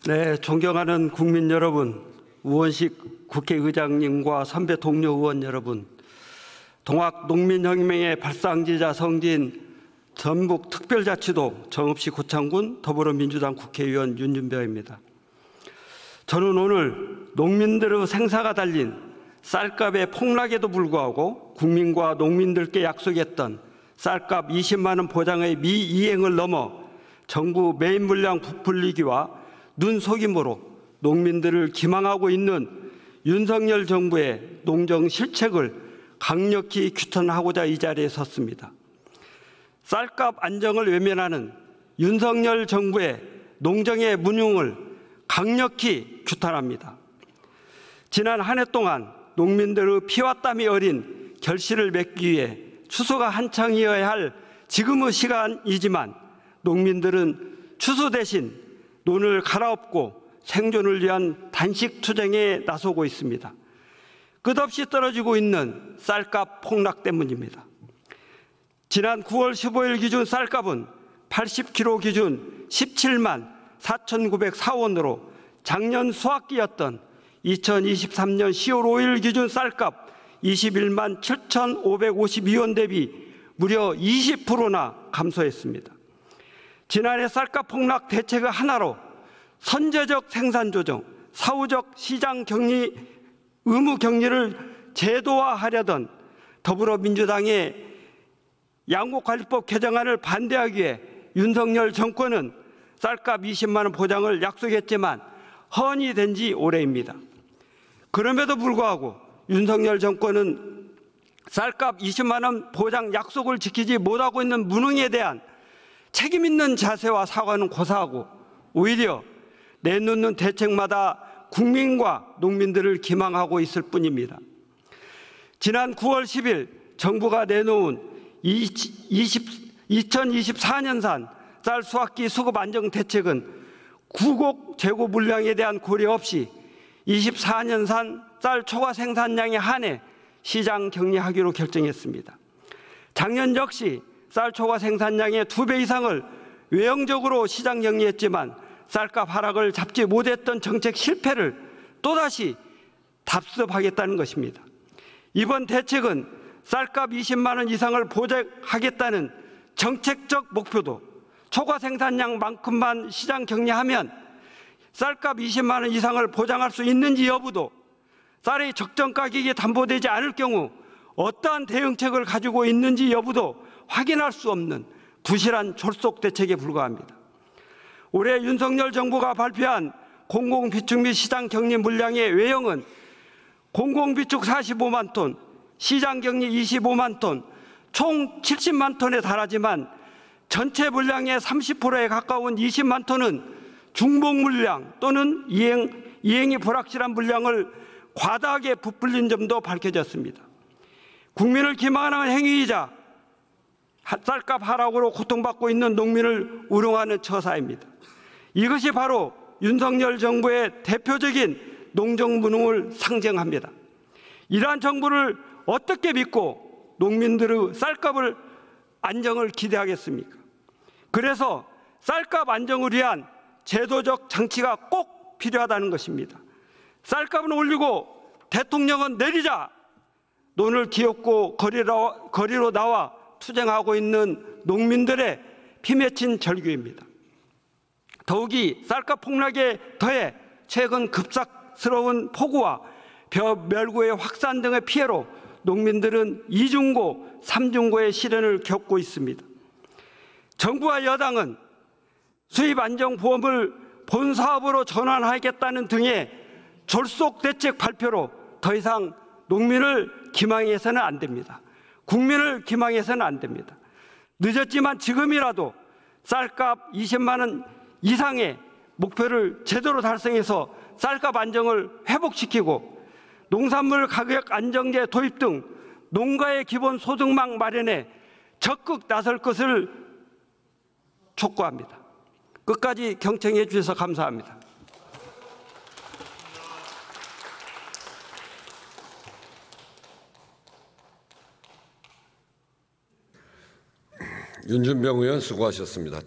네, 존경하는 국민 여러분, 우원식 국회의장님과 선배 동료 의원 여러분, 동학농민혁명의 발상지자 성지인 전북특별자치도 정읍시 고창군 더불어민주당 국회의원 윤준병입니다. 저는 오늘 농민들의 생사가 달린 쌀값의 폭락에도 불구하고 국민과 농민들께 약속했던 쌀값 20만 원 보장의 미이행을 넘어 정부 메인 물량 부풀리기와 눈속임으로 농민들을 기망하고 있는 윤석열 정부의 농정 실책을 강력히 규탄하고자 이 자리에 섰습니다. 쌀값 안정을 외면하는 윤석열 정부의 농정의 무능을 강력히 규탄합니다. 지난 한 해 동안 농민들의 피와 땀이 어린 결실을 맺기 위해 추수가 한창이어야 할 지금의 시간이지만 농민들은 추수 대신 논을 갈아엎고 생존을 위한 단식 투쟁에 나서고 있습니다. 끝없이 떨어지고 있는 쌀값 폭락 때문입니다. 지난 9월 15일 기준 쌀값은 80kg 기준 17만 4,904원으로 작년 수확기였던 2023년 10월 5일 기준 쌀값 21만 7,552원 대비 무려 20%나 감소했습니다. 지난해 쌀값 폭락 대책의 하나로 선제적 생산 조정, 사후적 시장 격리, 의무 격리를 제도화하려던 더불어민주당의 양곡관리법 개정안을 반대하기에 윤석열 정권은 쌀값 20만 원 보장을 약속했지만 헌이 된 지 오래입니다. 그럼에도 불구하고 윤석열 정권은 쌀값 20만 원 보장 약속을 지키지 못하고 있는 무능에 대한 책임 있는 자세와 사과는 고사하고 오히려 내놓는 대책마다 국민과 농민들을 기망하고 있을 뿐입니다. 지난 9월 10일 정부가 내놓은 2024년산 쌀 수확기 수급 안정 대책은 구곡 재고 물량에 대한 고려 없이 24년산 쌀 초과 생산량에 한해 시장 격리하기로 결정했습니다. 작년 역시 쌀 초과 생산량의 2배 이상을 외형적으로 시장 격리했지만 쌀값 하락을 잡지 못했던 정책 실패를 또다시 답습하겠다는 것입니다. 이번 대책은 쌀값 20만 원 이상을 보장하겠다는 정책적 목표도 초과 생산량만큼만 시장 격리하면 쌀값 20만 원 이상을 보장할 수 있는지 여부도 쌀의 적정 가격이 담보되지 않을 경우 어떠한 대응책을 가지고 있는지 여부도 확인할 수 없는 부실한 졸속 대책에 불과합니다. 올해 윤석열 정부가 발표한 공공비축 및 시장 격리 물량의 외형은 공공비축 45만 톤, 시장 격리 25만 톤, 총 70만 톤에 달하지만 전체 물량의 30%에 가까운 20만 톤은 중복 물량 또는 이행이 불확실한 물량을 과다하게 부풀린 점도 밝혀졌습니다. 국민을 기만하는 행위이자 쌀값 하락으로 고통받고 있는 농민을 우롱하는 처사입니다. 이것이 바로 윤석열 정부의 대표적인 농정무능을 상징합니다. 이러한 정부를 어떻게 믿고 농민들의 쌀값을 안정을 기대하겠습니까? 그래서 쌀값 안정을 위한 제도적 장치가 꼭 필요하다는 것입니다. 쌀값은 올리고 대통령은 내리자 논을 뒤엎고 거리로 나와 투쟁하고 있는 농민들의 피 맺힌 절규입니다. 더욱이 쌀값 폭락에 더해 최근 급작스러운 폭우와 벼멸구의 확산 등의 피해로 농민들은 이중고, 삼중고의 시련을 겪고 있습니다. 정부와 여당은 수입안정보험을 본사업으로 전환하겠다는 등의 졸속 대책 발표로 더 이상 농민을 기망해서는 안 됩니다. 국민을 기망해서는 안 됩니다. 늦었지만 지금이라도 쌀값 20만 원 이상의 목표를 제대로 달성해서 쌀값 안정을 회복시키고 농산물 가격 안정제 도입 등 농가의 기본 소득망 마련에 적극 나설 것을 촉구합니다. 끝까지 경청해 주셔서 감사합니다. 윤준병 의원 수고하셨습니다.